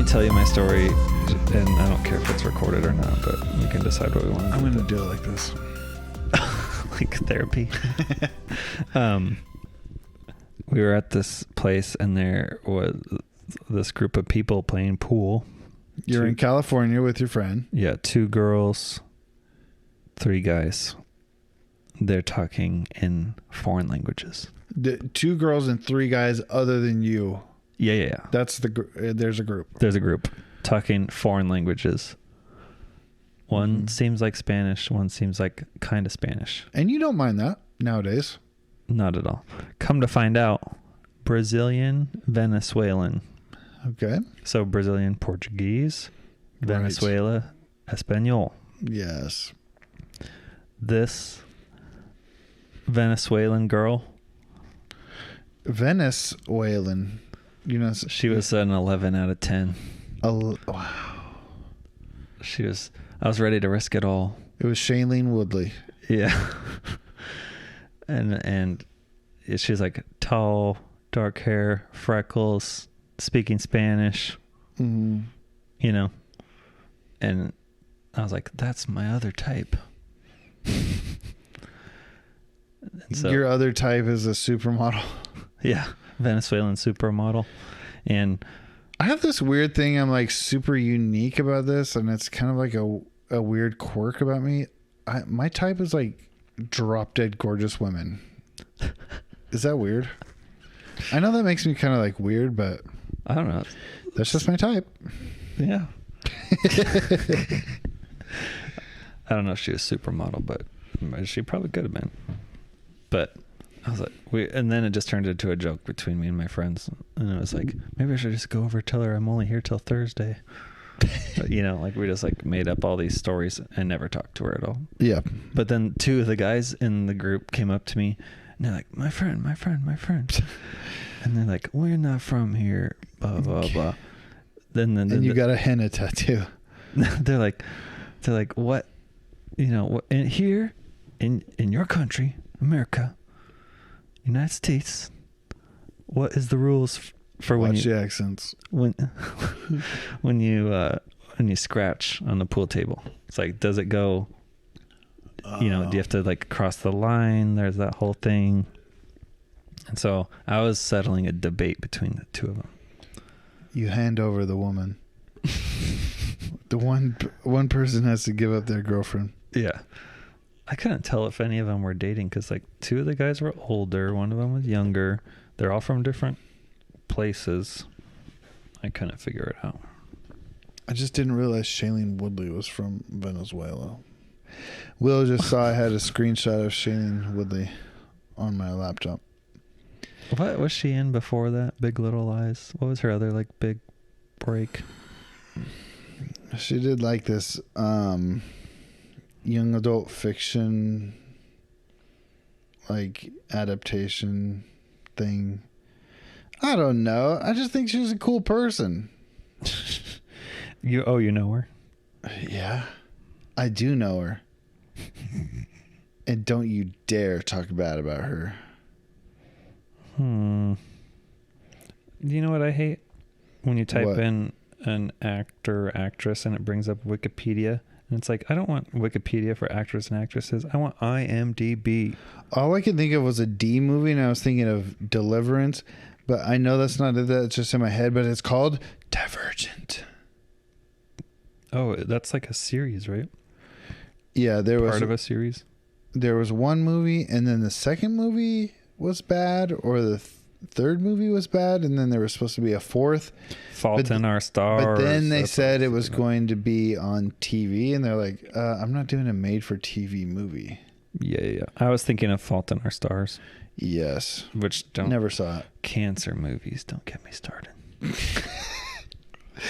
tell you my story, and I don't care if it's recorded or not, but we can decide what we want to do. I'm going to do it like this. Like therapy. We were at this place, and there was this group of people playing pool. You're in California with your friend. Yeah, 2 girls, 3 guys. They're talking in foreign languages. 2 girls and 3 guys other than you. Yeah. That's there's a group. There's a group talking foreign languages. One seems like Spanish. One seems like kind of Spanish. And you don't mind that nowadays. Not at all. Come to find out, Brazilian, Venezuelan. Okay. So Brazilian, Portuguese, Venezuela, Espanol. Yes. This Venezuelan girl. Venezuelan. You know, she was an 11 out of 10. Wow. I was ready to risk it all. It was Shailene Woodley. Yeah. and she's like tall, dark hair, freckles, speaking Spanish. Mm-hmm. You know. And I was like, that's my other type. So, your other type is a supermodel. Yeah, Venezuelan supermodel. And I have this weird thing. I'm like super unique about this, and it's kind of like a weird quirk about me. My type is like drop dead gorgeous women. Is that weird? I know that makes me kind of like weird, but I don't know. That's just my type. Yeah. I don't know if she was supermodel, but she probably could have been. But I was like, and then it just turned into a joke between me and my friends. And it was like, maybe I should just go over, tell her I'm only here till Thursday. But, you know, like we just like made up all these stories and never talked to her at all. Yeah. But then 2 of the guys in the group came up to me and they're like, my friend. And they're like, we're not from here, blah, blah, blah. Then you got a henna tattoo. They're like, what, you know, what, in here in your country, America, United States, what is the rules for when Watch you the accents when you scratch on the pool table? It's like, does it go, you know, do you have to like cross the line? There's that whole thing. And so I was settling a debate between the 2 of them. You hand over the woman. The one person has to give up their girlfriend. Yeah. I couldn't tell if any of them were dating because like 2 of the guys were older. One of them was younger. They're all from different places. I couldn't figure it out. I just didn't realize Shailene Woodley was from Venezuela. Will just saw I had a screenshot of Shailene Woodley on my laptop. What was she in before that? Big Little Lies? What was her other like big break? She did like this young adult fiction like adaptation thing. I don't know. I just think she's a cool person. You know her? Yeah. I do know her. And don't you dare talk bad about her. Do you know what I hate? When you type in an actor or actress and it brings up Wikipedia. And it's like, I don't want Wikipedia for actors and actresses. I want IMDb. All I could think of was a D movie, and I was thinking of Deliverance. But I know that's not it. It's just in my head. But it's called Divergent. Oh, that's like a series, right? Yeah, there was... Part of a series? There was one movie, and then the second movie was bad, or the third movie was bad, and then there was supposed to be a fourth. Fault in Our Stars. But then they said it was going to be on TV, and they're like, I'm not doing a made-for-TV movie. Yeah. I was thinking of Fault in Our Stars. Yes. Which don't... Never saw it. Cancer movies, don't get me started.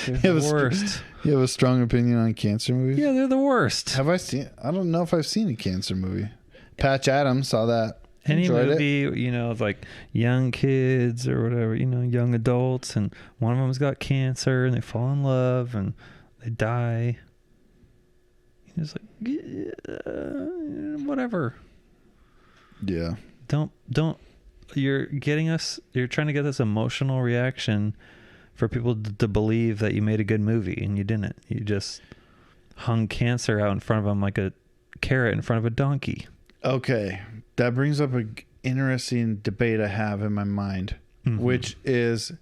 They're the worst. You have a strong opinion on cancer movies? Yeah, they're the worst. Have I seen... I don't know if I've seen a cancer movie. Patch Adams, saw that. Any Enjoyed movie, you know, of like young kids or whatever, you know, young adults, and one of them's got cancer and they fall in love and they die. It's like, whatever. Yeah. Don't, you're trying to get this emotional reaction for people to believe that you made a good movie, and you didn't. You just hung cancer out in front of them like a carrot in front of a donkey. Okay, that brings up an interesting debate I have in my mind, which is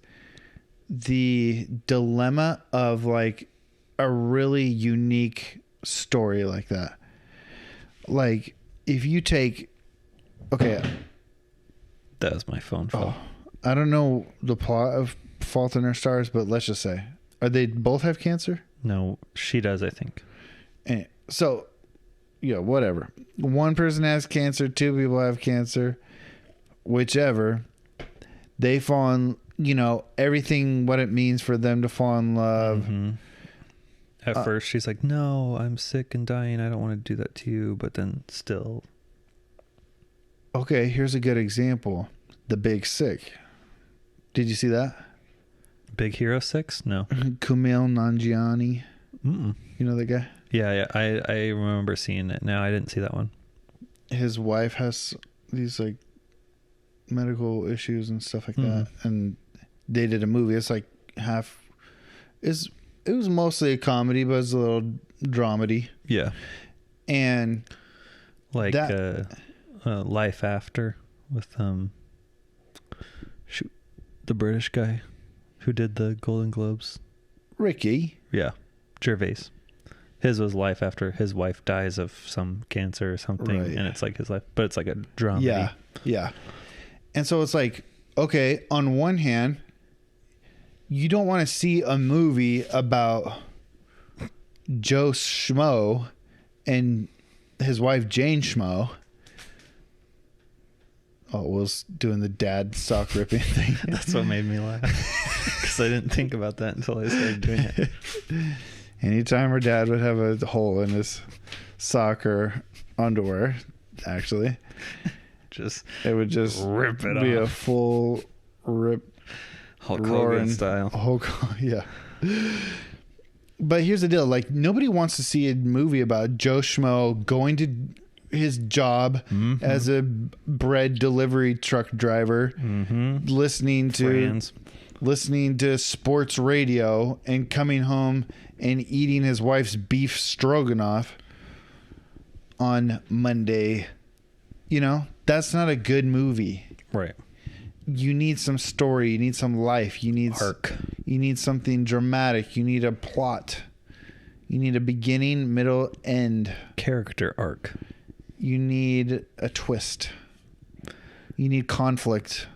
the dilemma of like a really unique story like that. Like if you take, okay, that was my phone fault. I don't know the plot of Fault in Our Stars, but let's just say, are they both have cancer? No, she does, I think. And so, yeah, whatever. One person has cancer, two people have cancer, whichever. They fall in, everything what it means for them to fall in love. At first, she's like, no, I'm sick and dying. I don't want to do that to you. But then still. Okay, here's a good example. The Big Sick. Did you see that? Big Hero 6? No. Kumail Nanjiani. Mm-mm. You know that guy? Yeah. I remember seeing it. No, I didn't see that one. His wife has these like medical issues and stuff like that, and they did a movie. It's like it was mostly a comedy, but it's a little dramedy. Yeah. And like Life After with the British guy who did the Golden Globes. Ricky. Yeah. Gervais. His was Life After his wife dies of some cancer or something, right. And it's like his life, but it's like a drama. Yeah. And so it's like, okay, on one hand, you don't want to see a movie about Joe Schmo and his wife Jane Schmo. Oh, Will's doing the dad sock ripping thing. That's what made me laugh. Because I didn't think about that until I started doing it. Anytime her dad would have a hole in his sock or underwear, actually, it would just rip it be off. A full rip. Hulk Hogan style. Yeah. But here's the deal. Like, nobody wants to see a movie about Joe Schmo going to his job as a bread delivery truck driver, listening to sports radio and coming home and eating his wife's beef stroganoff on Monday. That's not a good movie. Right. You need some story. You need some life. You need arc. You need something dramatic. You need a plot. You need a beginning, middle, end. Character arc. You need a twist. You need conflict.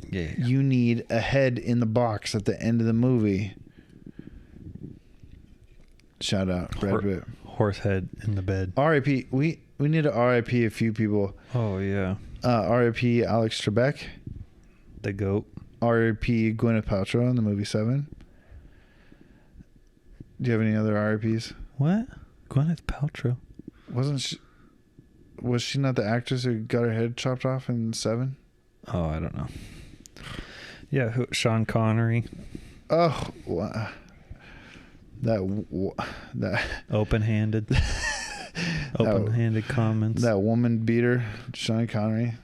Yeah. You need a head in the box at the end of the movie. Shout out, Brad Pitt. Horse head in the bed. R.I.P. We need to R.I.P. a few people. Oh, yeah. R.I.P. Alex Trebek. The GOAT. R.I.P. Gwyneth Paltrow in the movie Seven. Do you have any other R.I.P.s? What? Gwyneth Paltrow? Was she not the actress who got her head chopped off in Seven? Oh, I don't know. Yeah, Sean Connery. Oh, wow. That open-handed comments. That woman beater, Sean Connery.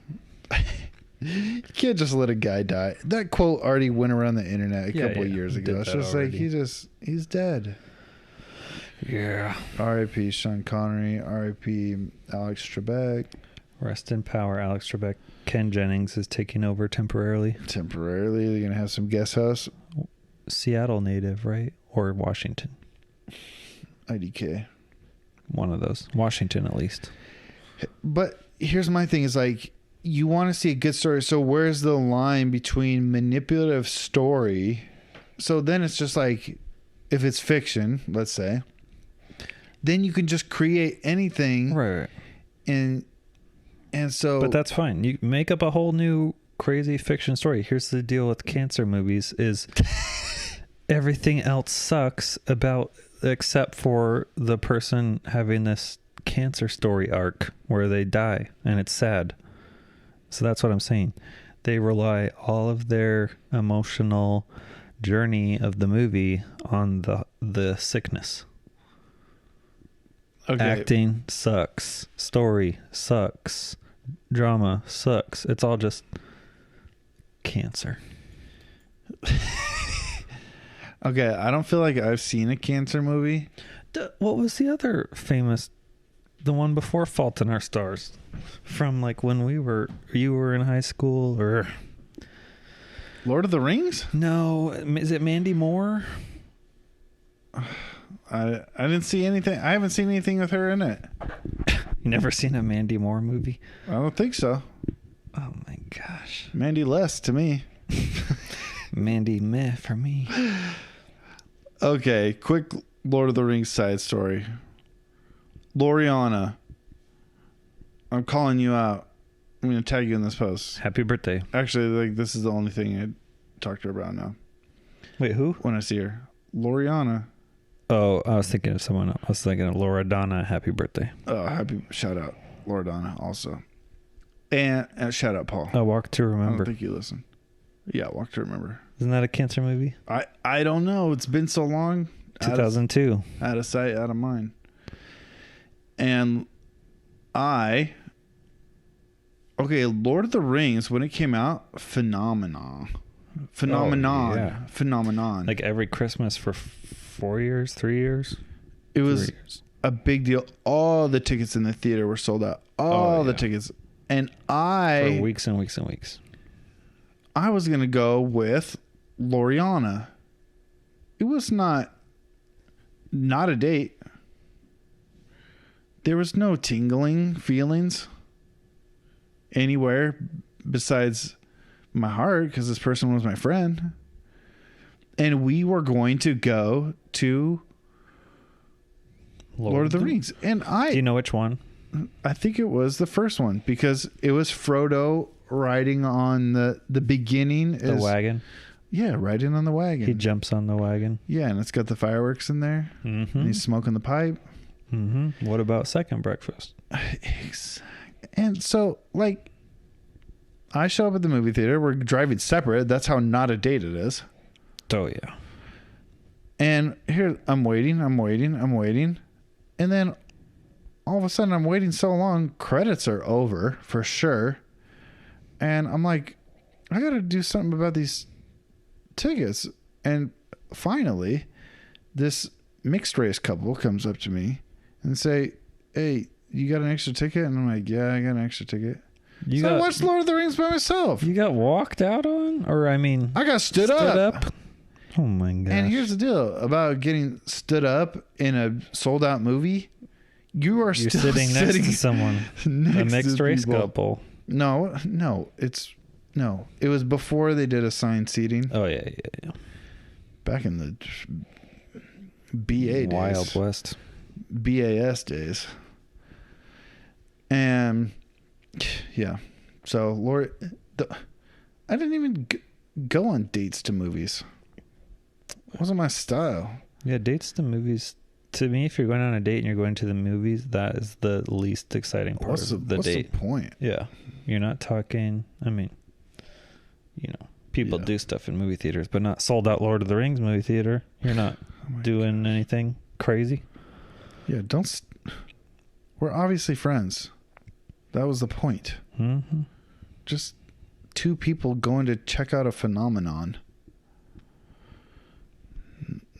You can't just let a guy die. That quote already went around the internet a couple of years ago. It's just already. Like he's dead. Yeah. R.I.P. Sean Connery. R.I.P. Alex Trebek. Rest in power, Alex Trebek. Ken Jennings is taking over temporarily. Temporarily, they're gonna have some guest house. Seattle native, right? Or Washington? IDK. One of those. Washington, at least. But here's my thing: is like, you want to see a good story. So where's the line between manipulative story? So then it's just like, if it's fiction, let's say, then you can just create anything. Right. And so. But that's fine. You make up a whole new crazy fiction story. Here's the deal with cancer movies is everything else sucks except for the person having this cancer story arc where they die and it's sad. So that's what I'm saying. They rely all of their emotional journey of the movie on the sickness. Okay. Acting sucks. Story sucks. Drama sucks. It's all just cancer. Okay, I don't feel like I've seen a cancer movie. What was the other famous, the one before Fault in Our Stars, from like when you were in high school, or Lord of the Rings? no, is it Mandy Moore? I didn't see anything. I haven't seen anything with her in it. You never seen a Mandy Moore movie? I don't think so. Oh my gosh. Mandy less to me. Mandy meh for me. Okay, quick Lord of the Rings side story. Loriana, I'm calling you out. I'm going to tag you in this post. Happy birthday. Actually, like this is the only thing I talk to her about now. Wait, who? When I see her. Loriana. Oh, I was thinking of someone else. I was thinking of Laura Donna. Happy birthday. Oh, happy shout out Loredana also. And shout out Paul. A Walk to I Remember. don't think you listen. Yeah, Walk to Remember. Isn't that a cancer movie? I don't know. It's been so long. 2002. Out of sight, out of mind. And Lord of the Rings, when it came out, phenomenon. Oh, yeah. Phenomenon. Like every Christmas for 4 years, 3 years. It was 3 years. a big deal. All the tickets in the theater were sold out. All the tickets. And for weeks and weeks and weeks. I was going to go with Loriana. It was not a date. There was no tingling feelings anywhere besides my heart because this person was my friend. And we were going to go to Lord of the Rings. And do you know which one? I think it was the first one because it was Frodo riding on the beginning. The wagon. Yeah, riding on the wagon. He jumps on the wagon. Yeah, and it's got the fireworks in there. Mm-hmm. And he's smoking the pipe. Mm-hmm. What about second breakfast? And so, like, I show up at the movie theater. We're driving separate. That's how not a date it is. Oh, yeah. And here, I'm waiting. And then all of a sudden, I'm waiting so long, credits are over for sure. And I'm like, I got to do something about these tickets. And finally, this mixed race couple comes up to me and say, hey, you got an extra ticket? And I'm like, yeah, I got an extra ticket. I watched Lord of the Rings by myself. You got walked out on? Or, I mean... I got stood up. Oh, my gosh. And here's the deal about getting stood up in a sold-out movie. You're still sitting next to someone. A mixed race couple. No. It was before they did assigned seating. Oh, yeah. Back in the BA days. Wild West. BAS days. And yeah. So, Lord, I didn't even go on dates to movies. It wasn't my style. Yeah, dates to movies. To me, if you're going on a date and you're going to the movies, that is the least exciting part of the date. What's the point? Yeah. You're not talking. I mean, people do stuff in movie theaters, but not sold out Lord of the Rings movie theater. You're not doing anything crazy. Yeah, we're obviously friends. That was the point. Mm-hmm. Just two people going to check out a phenomenon.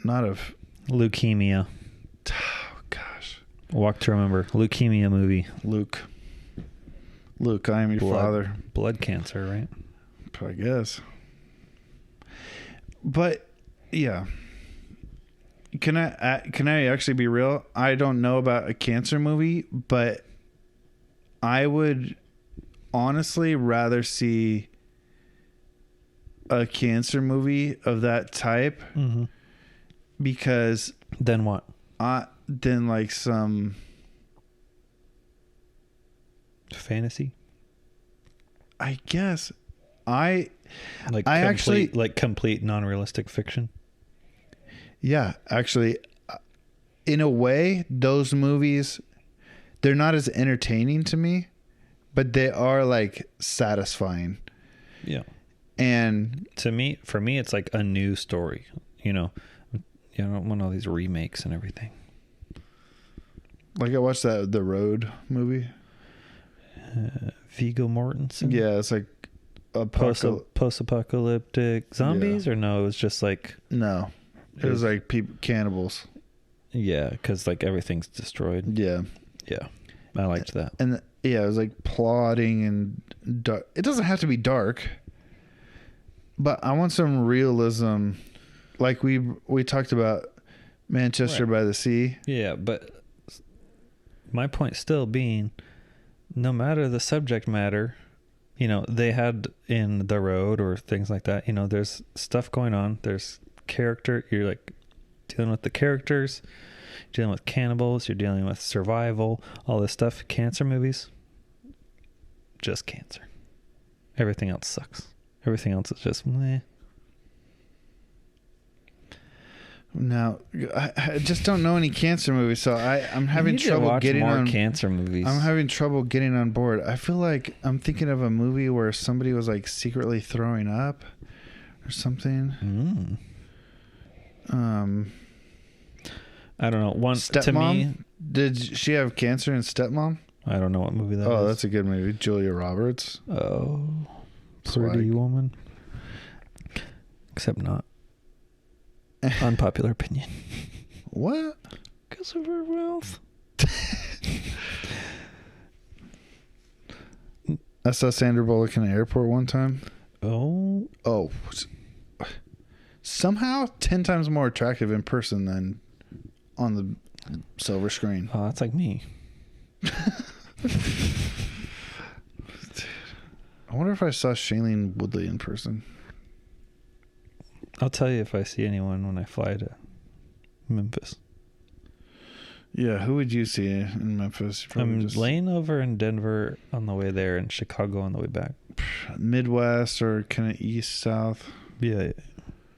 Not of leukemia. Oh, gosh. Walk to Remember. Leukemia movie. Luke, I am your father. Blood cancer, right? I guess. But yeah. Can I actually be real? I don't know about a cancer movie, but I would honestly rather see a cancer movie of that type. Mm-hmm. Because then what? Then like some fantasy. I guess complete non-realistic fiction. Yeah, actually, in a way, those movies, they're not as entertaining to me, but they are like satisfying. Yeah. And for me, it's like a new story. I don't want all these remakes and everything. Like I watched The Road movie. Viggo Mortensen. Yeah, it's like post-apocalyptic zombies, or no? It was just like no, it was like cannibals. Yeah, because like everything's destroyed. Yeah, I liked that. And it was like plotting and dark. It doesn't have to be dark, but I want some realism, like we talked about Manchester by the Sea. Yeah, but my point still being, no matter the subject matter, they had in The Road or things like that, there's stuff going on. There's character. You're like dealing with the characters, you're dealing with cannibals, you're dealing with survival, all this stuff. Cancer movies, just cancer. Everything else sucks. Everything else is just meh. Now, I just don't know any cancer movies, so I'm having trouble getting on cancer movies. I'm having trouble getting on board. I feel like I'm thinking of a movie where somebody was like secretly throwing up or something. I don't know. Stepmom? To me, did she have cancer in Stepmom? I don't know what movie that is. Oh, that's a good movie. Julia Roberts. Oh, Pretty Woman. Except not. Unpopular opinion. What? Because of her wealth. I saw Sandra Bullock in an airport one time. Oh. Somehow 10 times more attractive in person than on the silver screen. Oh, that's like me. I wonder if I saw Shailene Woodley in person. I'll tell you if I see anyone when I fly to Memphis. Yeah, who would you see in Memphis? I'm laying over in Denver on the way there and Chicago on the way back. Midwest or kind of east, south? Yeah.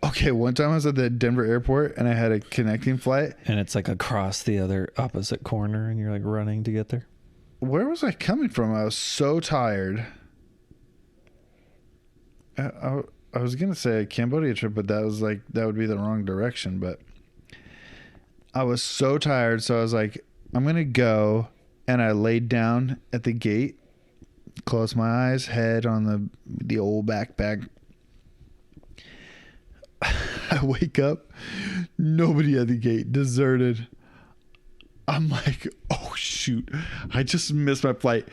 Okay, one time I was at the Denver airport and I had a connecting flight. And it's like across the other opposite corner and you're like running to get there. Where was I coming from? I was so tired. I was going to say a Cambodia trip, but that would be the wrong direction. But I was so tired. So I was like, I'm going to go. And I laid down at the gate, closed my eyes, head on the old backpack. I wake up, nobody at the gate, deserted. I'm like, oh shoot, I just missed my flight.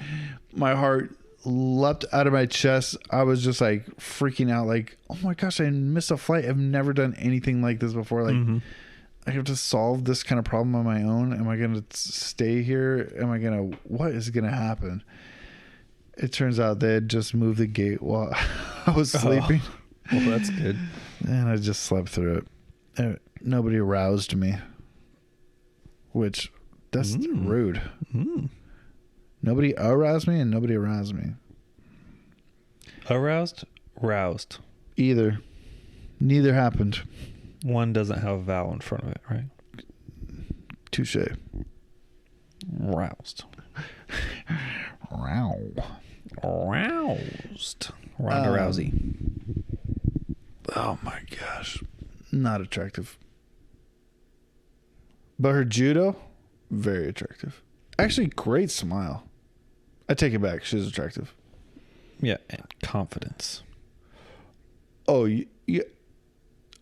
My heart leapt out of my chest. I was just like freaking out, like, oh my gosh, I missed a flight. I've never done anything like this before. Like, I have to solve this kind of problem on my own. Am I going to stay here? What is going to happen? It turns out they had just moved the gate while I was sleeping. Well, that's good. And I just slept through it. Nobody aroused me, which that's rude. Nobody aroused me and nobody aroused me. Aroused? Roused. Either. Neither happened. One doesn't have a vowel in front of it, right? Touche. Roused. Roused. Ronda Rousey. Oh my gosh. Not attractive. But her judo, very attractive. Actually, great smile. I take it back. She's attractive. Yeah, and confidence. Oh, yeah.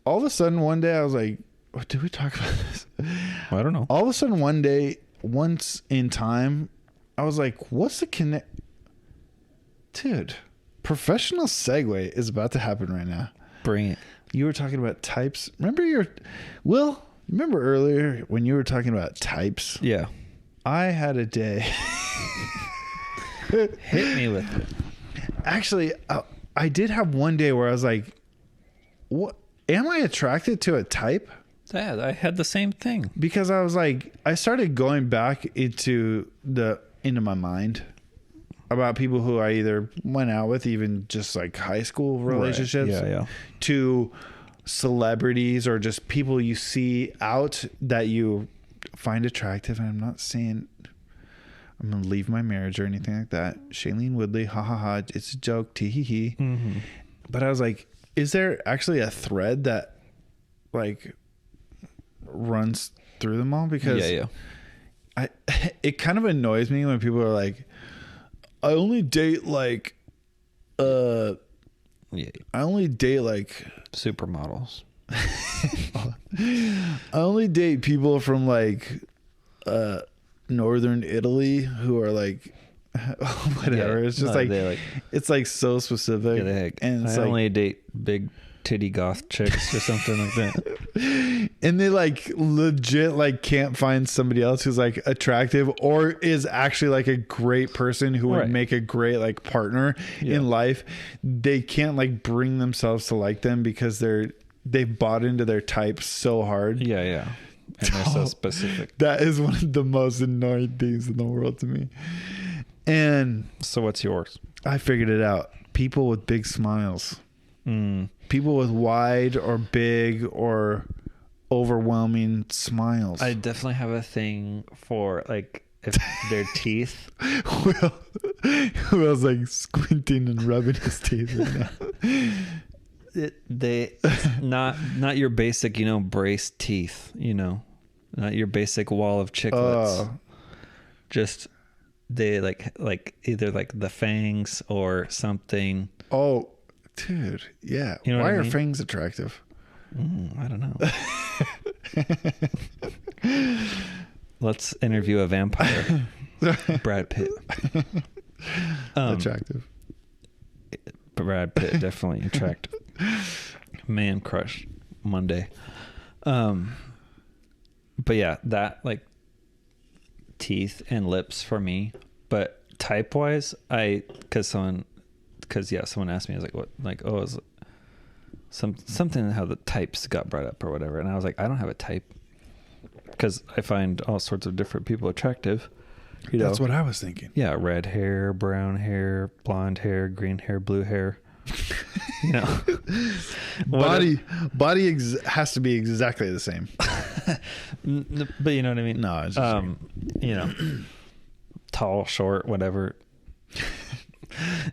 All of a sudden, one day, I was like, oh, did we talk about this? I don't know. All of a sudden, one day, once in time, I was like, what's the connect? Dude, professional segue is about to happen right now. Bring it. You were talking about types. Remember earlier when you were talking about types? Yeah. I had a day. Hit me with it. Actually, I did have one day where I was like, what? Am I attracted to a type? Yeah, I had the same thing. Because I was like, I started going back into my mind about people who I either went out with, even just like high school relationships, right. Yeah. to celebrities or just people you see out that you find attractive. And I'm not saying I'm going to leave my marriage or anything like that. Shailene Woodley, ha ha ha, it's a joke, tee hee hee. Mm-hmm. But I was like, is there actually a thread that like runs through them all? Because it kind of annoys me when people are like, I only date like Yeah. I only date like Supermodels. I only date people from like northern Italy who are like whatever. Yeah. It's just No, like, they like it's like so specific. yeah, they, and it's I like, only date big titty goth chicks or something like that. and they like legit like can't find somebody else who's like attractive or is actually like a great person who would Right. make a great like partner Yeah. in life. They can't like bring themselves to like them because they've bought into their type so hard. Yeah, yeah. And they're so specific. That is one of the most annoying things in the world to me. And So what's yours? I figured it out. People with big smiles. People with wide or big or overwhelming smiles. I definitely have a thing for like if their teeth. Will's like squinting and rubbing his teeth right now. They not your basic, braced teeth, not your basic wall of chiclets. Just they like either like the fangs or something. Oh, dude, yeah. You know Why what I are mean? fangs attractive? I don't know. Let's interview a vampire. Brad Pitt. Attractive. Brad Pitt definitely attractive. Man crush Monday. But yeah, that like teeth and lips for me. But type wise, someone asked me, I was like, what, like, oh, is something how the types got brought up or whatever, and I was like, I don't have a type because I find all sorts of different people attractive. That's what I was thinking. Yeah, red hair, brown hair, blonde hair, green hair, blue hair. Body has to be exactly the same. But you know what I mean? No, it's just tall, short, whatever.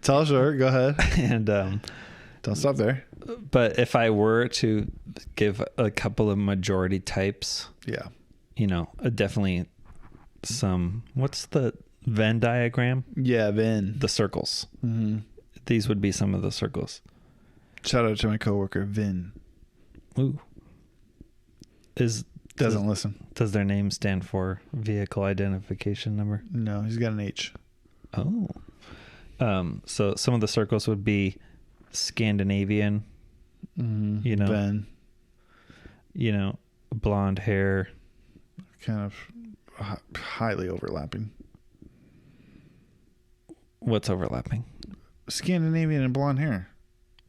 Tall, short, go ahead. And Don't stop there. but if I were to give a couple of majority types, Yeah. Definitely some, what's the Venn diagram? Yeah, Venn. The circles. Mm-hmm. These would be some of the circles. Shout out to my coworker, Venn. Ooh. Doesn't listen. Does their name stand for vehicle identification number? No, he's got an H. Oh. So some of the circles would be Scandinavian, Mm-hmm. Venn. Blonde hair. Kind of highly overlapping. What's overlapping? Scandinavian and blonde hair.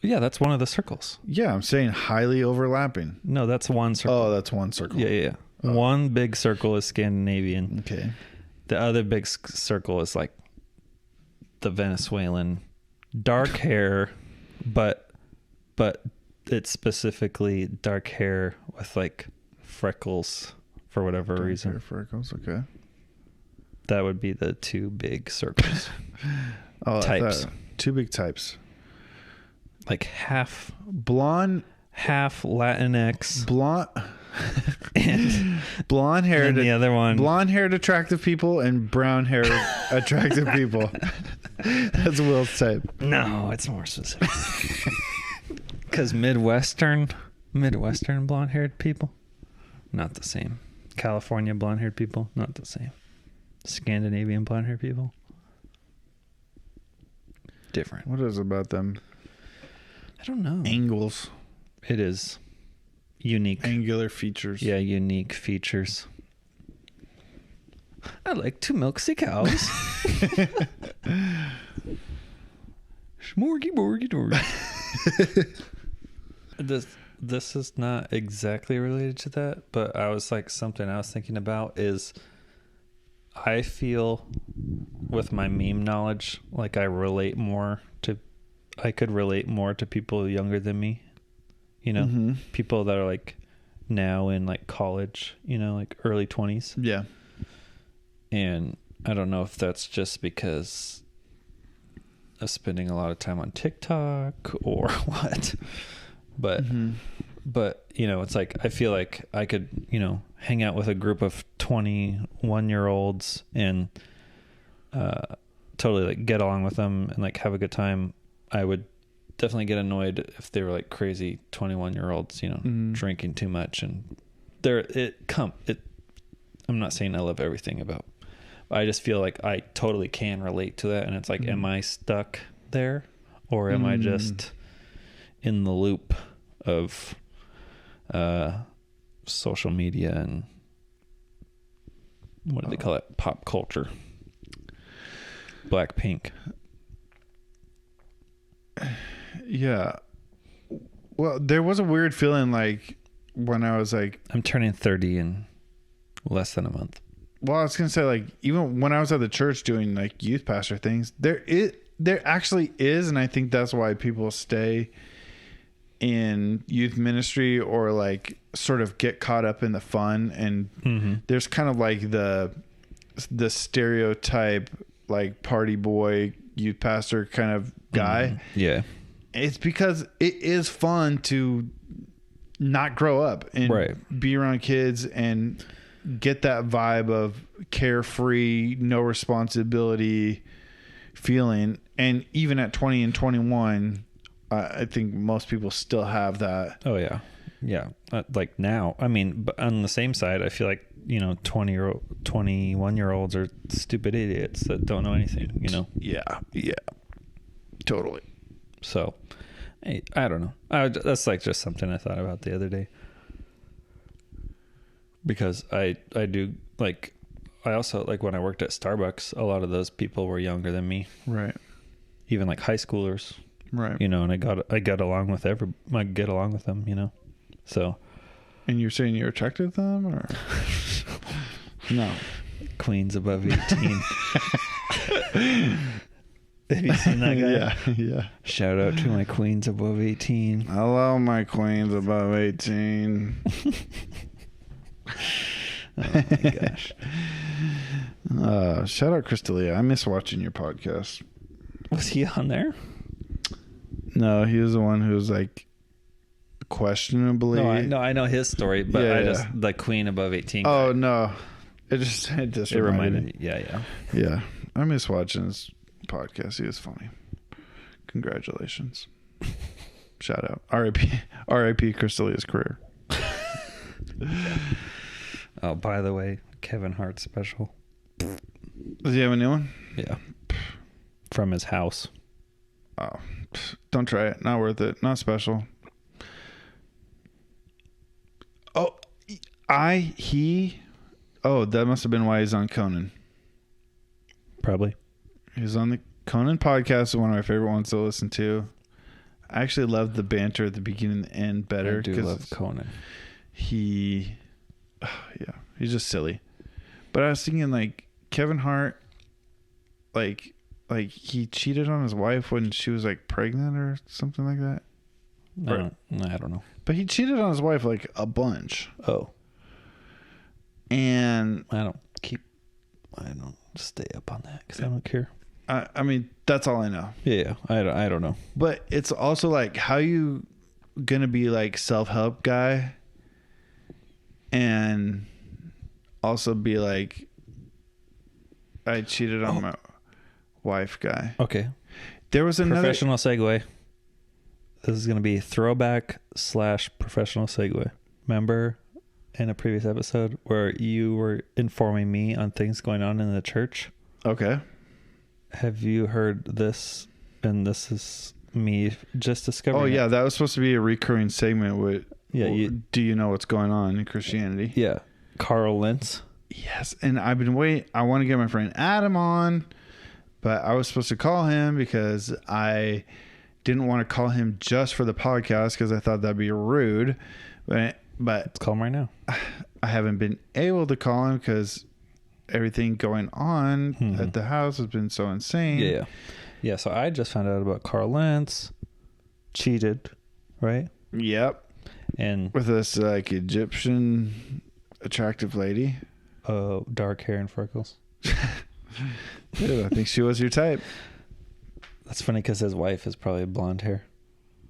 Yeah, that's one of the circles. Yeah, I'm saying highly overlapping. No, that's one circle. Oh, that's one circle. Yeah. Oh. One big circle is Scandinavian. Okay. The other big circle is like the Venezuelan dark hair, but it's specifically dark hair with like freckles for whatever Dark reason. hair, freckles. Okay. That would be the two big circles. Types. Two big types. Like half Blonde Latinx, blonde and blonde haired, and the other one blonde haired attractive people and brown haired attractive people. That's Will's type. No, it's more specific. Because Midwestern blonde haired people, not the same. California blonde haired people, not the same. Scandinavian blonde haired people, different. What is it about them? I don't know. Angles. It is unique. Angular features. Yeah, unique features. I like to milk the cows. Smorgy, borgy, dorgy. This is not exactly related to that, but something I was thinking about is I feel with my meme knowledge, like I could relate more to people younger than me, Mm-hmm. people that are like now in like college, like early 20s. Yeah. And I don't know if that's just because of spending a lot of time on TikTok or what, but it's like I feel like I could hang out with a group of 21-year-olds and totally like get along with them and like have a good time. I would definitely get annoyed if they were like crazy 21-year-olds, you know, drinking too much. And I'm not saying I love everything about, I just feel like I totally can relate to that. And it's like, am I stuck there, or am I just in the loop of social media and what do they call it? Pop culture. Blackpink. Yeah. Well, there was a weird feeling like when I was like, I'm turning 30 in less than a month. Well, I was going to say, like, even when I was at the church doing like youth pastor things, there actually is. And I think that's why people stay in youth ministry, or like sort of get caught up in the fun. And there's kind of like the stereotype, like party boy, youth pastor kind of guy. Yeah. It's because it is fun to not grow up and be around kids and get that vibe of carefree, no responsibility feeling. And even at 20 and 21, I think most people still have that. Oh yeah. Yeah. Like now, I mean, but on the same side, I feel like, you know, 21-year-olds are stupid idiots that don't know anything, you know? Yeah. Yeah. Totally. So I don't know. That's like just something I thought about the other day, because I do like, I also like when I worked at Starbucks, a lot of those people were younger than me. Right. Even like high schoolers. Right. You know, and I got along with I get along with them, you know? So. And you're saying you're attracted to them, or? No. Queens above 18. Have you seen that guy? Yeah. Yeah. Shout out to my queens above 18. Hello, my queens above 18. Oh my gosh. Shout out Crystalia. I miss watching your podcast. Was he on there? No, he was the one who was like questionably. No, I know his story, but Yeah, I just the queen above 18. Oh no, it just reminded me. Yeah. Yeah, I miss watching his podcast. He was funny. Congratulations. Shout out. R.I.P. Crystalia's career. Oh, by the way, Kevin Hart special. Does he have a new one? Yeah. From his house. Oh, don't try it. Not worth it. Not special. Oh, that must have been why he's on Conan. Probably. He was on the Conan podcast, one of my favorite ones to listen to. I actually loved the banter at the beginning and the end better. I do love Conan. He's just silly. But I was thinking, like, Kevin Hart, like he cheated on his wife when she was like pregnant or something like that. I don't know. But he cheated on his wife like a bunch. Oh. And I don't stay up on that because I don't care. I mean, that's all I know. Yeah. I don't know. But it's also like, how you gonna be like self-help guy and also be like, I cheated on my wife guy. Okay. There was another professional segue. This is going to be throwback / professional segue. Remember in a previous episode where you were informing me on things going on in the church? Okay. Have you heard this? And this is me just discovering. Oh yeah, that was supposed to be a recurring segment with. Yeah. Do you know what's going on in Christianity? Yeah. Carl Lentz. Yes, and I've been waiting. I want to get my friend Adam on, but I was supposed to call him because I didn't want to call him just for the podcast because I thought that'd be rude. But let's call him right now. I haven't been able to call him because everything going on at the house has been so insane. Yeah. So I just found out about Carl Lentz. Cheated, right? Yep. And with this like Egyptian attractive lady. Dark hair and freckles. Dude, I think she was your type. That's funny because his wife is probably blonde hair.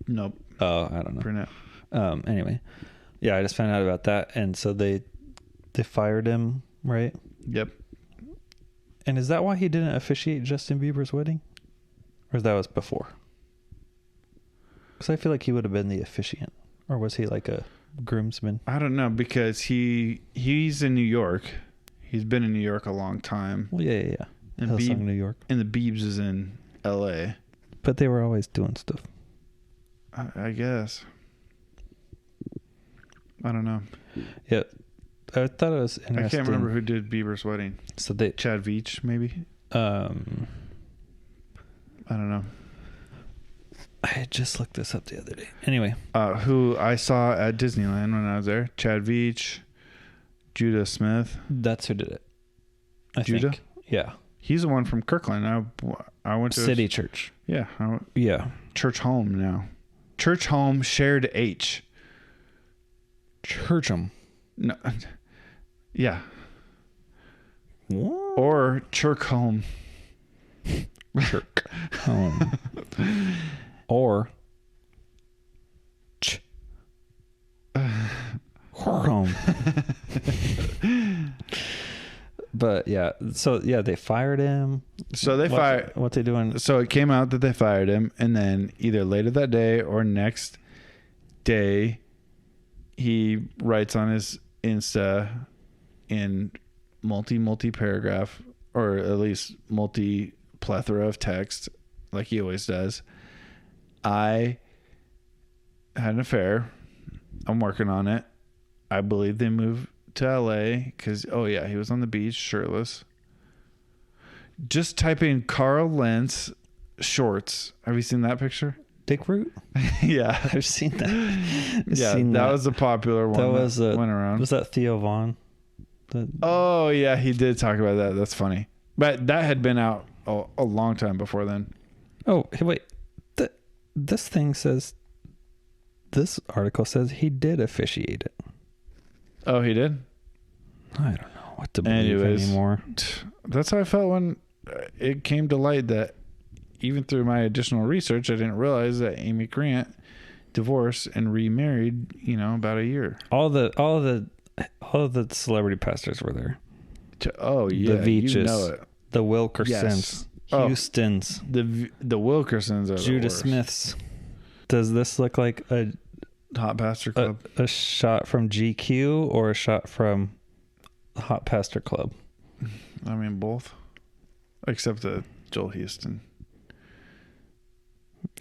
Nope. Oh, I don't know. Brunette. Anyway, yeah, I just found out about that, and so they fired him, right? Yep. And is that why he didn't officiate Justin Bieber's wedding, or that was before? Because I feel like he would have been the officiant. Or was he like a groomsman? I don't know, because he's in New York. He's been in New York a long time. Well, yeah. And Hillsong, New York. And the Biebs is in L.A. But they were always doing stuff. I guess. I don't know. Yeah. I thought it was interesting. I can't remember who did Bieber's wedding. So they... Chad Veach, maybe? I don't know. I had just looked this up the other day. Anyway. Who I saw at Disneyland when I was there. Chad Veach, Judah Smith. That's who did it. Judah? Think. Yeah. He's the one from Kirkland. I went to City Church. Yeah. Yeah. Church Home now. Church Home shared H. Churchum. No. Yeah. What? Or Church Home. Church Home. Or home. But yeah, so yeah, they fired him. So they fired. What they doing? So it came out that they fired him, and then either later that day or next day, he writes on his Insta in multi paragraph, or at least multi plethora of text, like he always does. I had an affair. I'm working on it. I believe they moved to LA because, oh yeah, he was on the beach shirtless. Just type in Carl Lentz shorts. Have you seen that picture? Dick Root? Yeah. I've seen that. That was a popular one that went around. Was that Theo Vaughn? Oh yeah, he did talk about that. That's funny. But that had been out a long time before then. Oh, hey, wait. This article says he did officiate it. Oh, he did? I don't know what to believe anymore. That's how I felt when it came to light that even through my additional research, I didn't realize that Amy Grant divorced and remarried, about a year. All the celebrity pastors were there. Oh, yeah. The Veaches. You know it. The Wilkersons. Yes. Houstons. The Wilkersons are Judah the worst. Smiths. Does this look like a Hot Pastor Club? A shot from GQ or a shot from Hot Pastor Club? I mean, both. Except Joel Houston.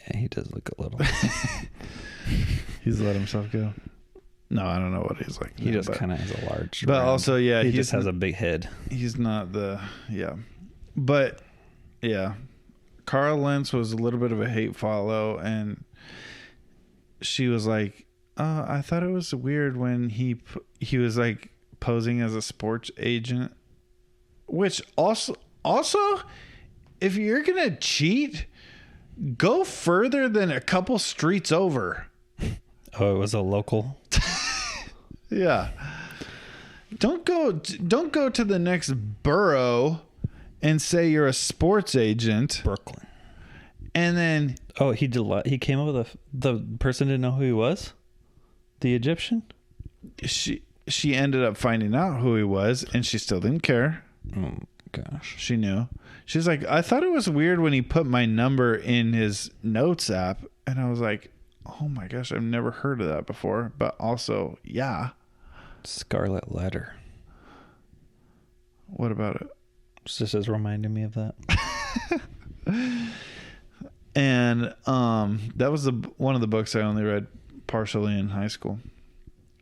Yeah, he does look a little. He's let himself go. No, I don't know what he's like. He just kind of has a large. But also, yeah, he just has a big head. He's not But yeah, Carl Lentz was a little bit of a hate follow, and she was like, I thought it was weird when he was like posing as a sports agent, which also if you're gonna cheat, go further than a couple streets over. Oh, it was a local. Yeah. Don't go to the next borough and say you're a sports agent. Brooklyn. And then he came up with the person didn't know who he was? The Egyptian? She ended up finding out who he was, and she still didn't care. Oh gosh. She knew. She's like, I thought it was weird when he put my number in his notes app, and I was like, oh my gosh, I've never heard of that before. But also, yeah. Scarlet Letter. What about it? It's just as reminding me of that. And that was one of the books I only read partially in high school.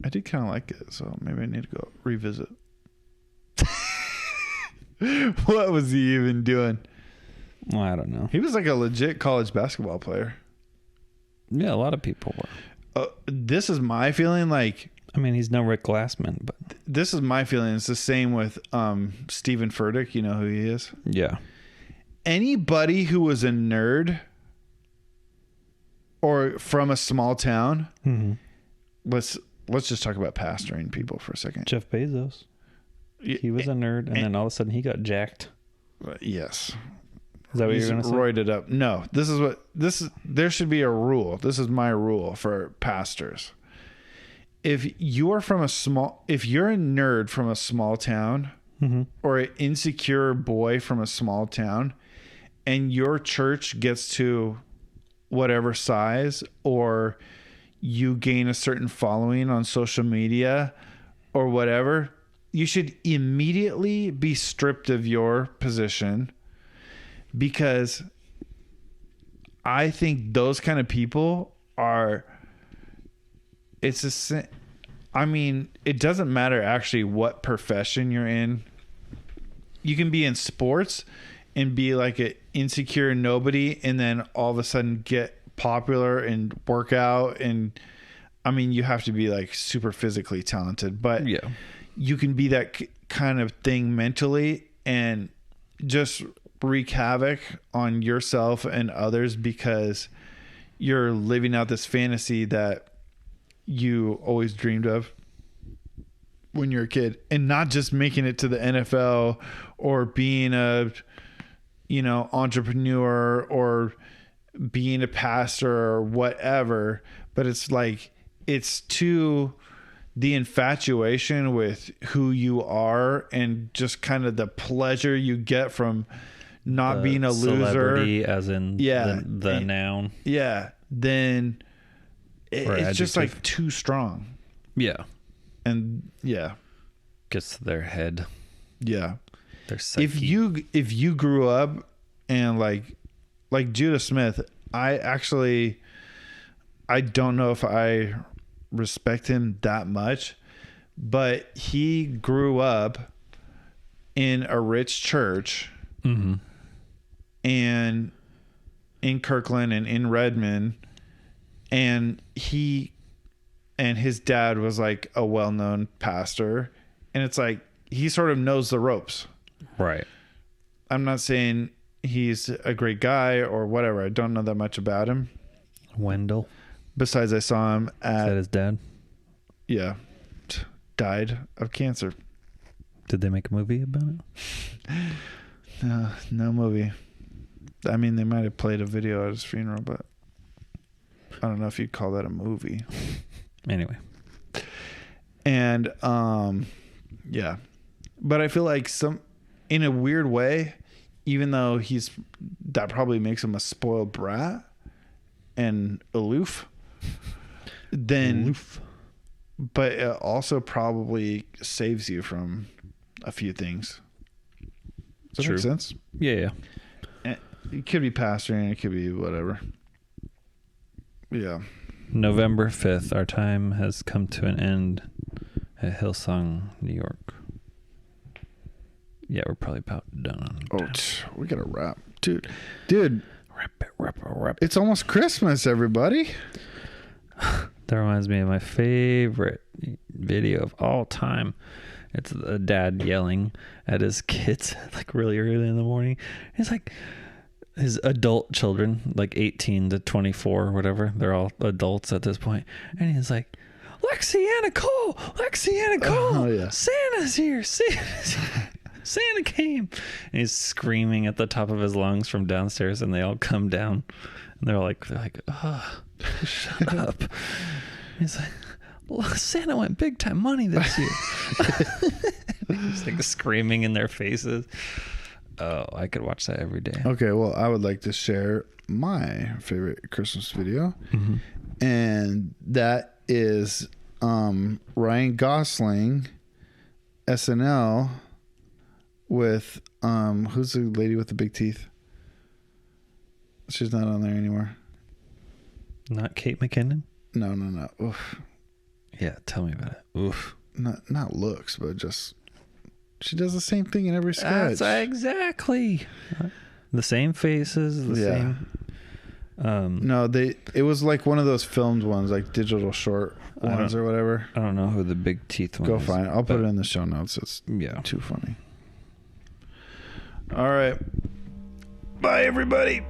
I did kind of like it, so maybe I need to go revisit. What was he even doing? Well, I don't know. He was like a legit college basketball player. Yeah, a lot of people were. This is my feeling. Like, I mean, he's no Rick Glassman, but this is my feeling. It's the same with Stephen Furtick. You know who he is? Yeah. Anybody who was a nerd or from a small town. Mm-hmm. Let's just talk about pastoring people for a second. Jeff Bezos. He was a nerd, and then all of a sudden he got jacked. Yes. Is that what you're going to say? Roided up. No, there should be a rule. This is my rule for pastors. If you're a nerd from a small town, mm-hmm. or an insecure boy from a small town, and your church gets to whatever size, or you gain a certain following on social media or whatever, you should immediately be stripped of your position, because I think those kind of people are, I mean, it doesn't matter actually what profession you're in. You can be in sports and be like an insecure nobody, and then all of a sudden get popular and work out. And I mean, you have to be like super physically talented, but Yeah. you can be that kind of thing mentally and just wreak havoc on yourself and others because you're living out this fantasy that you always dreamed of when you're a kid, and not just making it to the NFL or being a, you know, entrepreneur or being a pastor or whatever, but it's like, it's to the infatuation with who you are and just kind of the pleasure you get from not being a loser. Celebrity, as in the noun. Yeah. Then it's just like too strong. Yeah. And yeah. Gets to their head. Yeah. Their psyche. If you grew up and like Judah Smith, I don't know if I respect him that much, but he grew up in a rich church, mm-hmm. and in Kirkland and in Redmond, and he and his dad was like a well-known pastor, and it's like he sort of knows the ropes. Right. I'm not saying he's a great guy or whatever. I don't know that much about him. Wendell. Besides, I saw him Is that his dad? Yeah, died of cancer. Did they make a movie about it? No movie. I mean, they might have played a video at his funeral, but I don't know if you'd call that a movie. Anyway. And yeah, but I feel like in a weird way, even though that probably makes him a spoiled brat and aloof, but it also probably saves you from a few things. Does that make sense? Yeah. It could be pastoring, it could be whatever. Yeah. November 5th, our time has come to an end at Hillsong, New York. Yeah, we're probably about done. We gotta wrap. Dude. Wrap. It's almost Christmas, everybody. That reminds me of my favorite video of all time. It's a dad yelling at his kids like really early in the morning. He's like, his adult children, like 18 to 24 or whatever, they're all adults at this point. And he's like, Lexi and Nicole, Oh, yeah. Santa's here. Santa came. And he's screaming at the top of his lungs from downstairs, and they all come down. And they're like, oh, shut up. He's like, well, Santa went big time money this year. He's like screaming in their faces. Oh, I could watch that every day. Okay, well, I would like to share my favorite Christmas video. Mm-hmm. And that is Ryan Gosling, SNL, with who's the lady with the big teeth? She's not on there anymore. Not Kate McKinnon? No. Oof. Yeah, tell me about it. Oof. Not looks, but just she does the same thing in every sketch. That's exactly the same faces. Same. No, it was like one of those filmed ones, like digital short ones or whatever. I don't know who the big teeth one is. Go find it. I'll put it in the show notes. It's too funny. All right. Bye, everybody. Bye.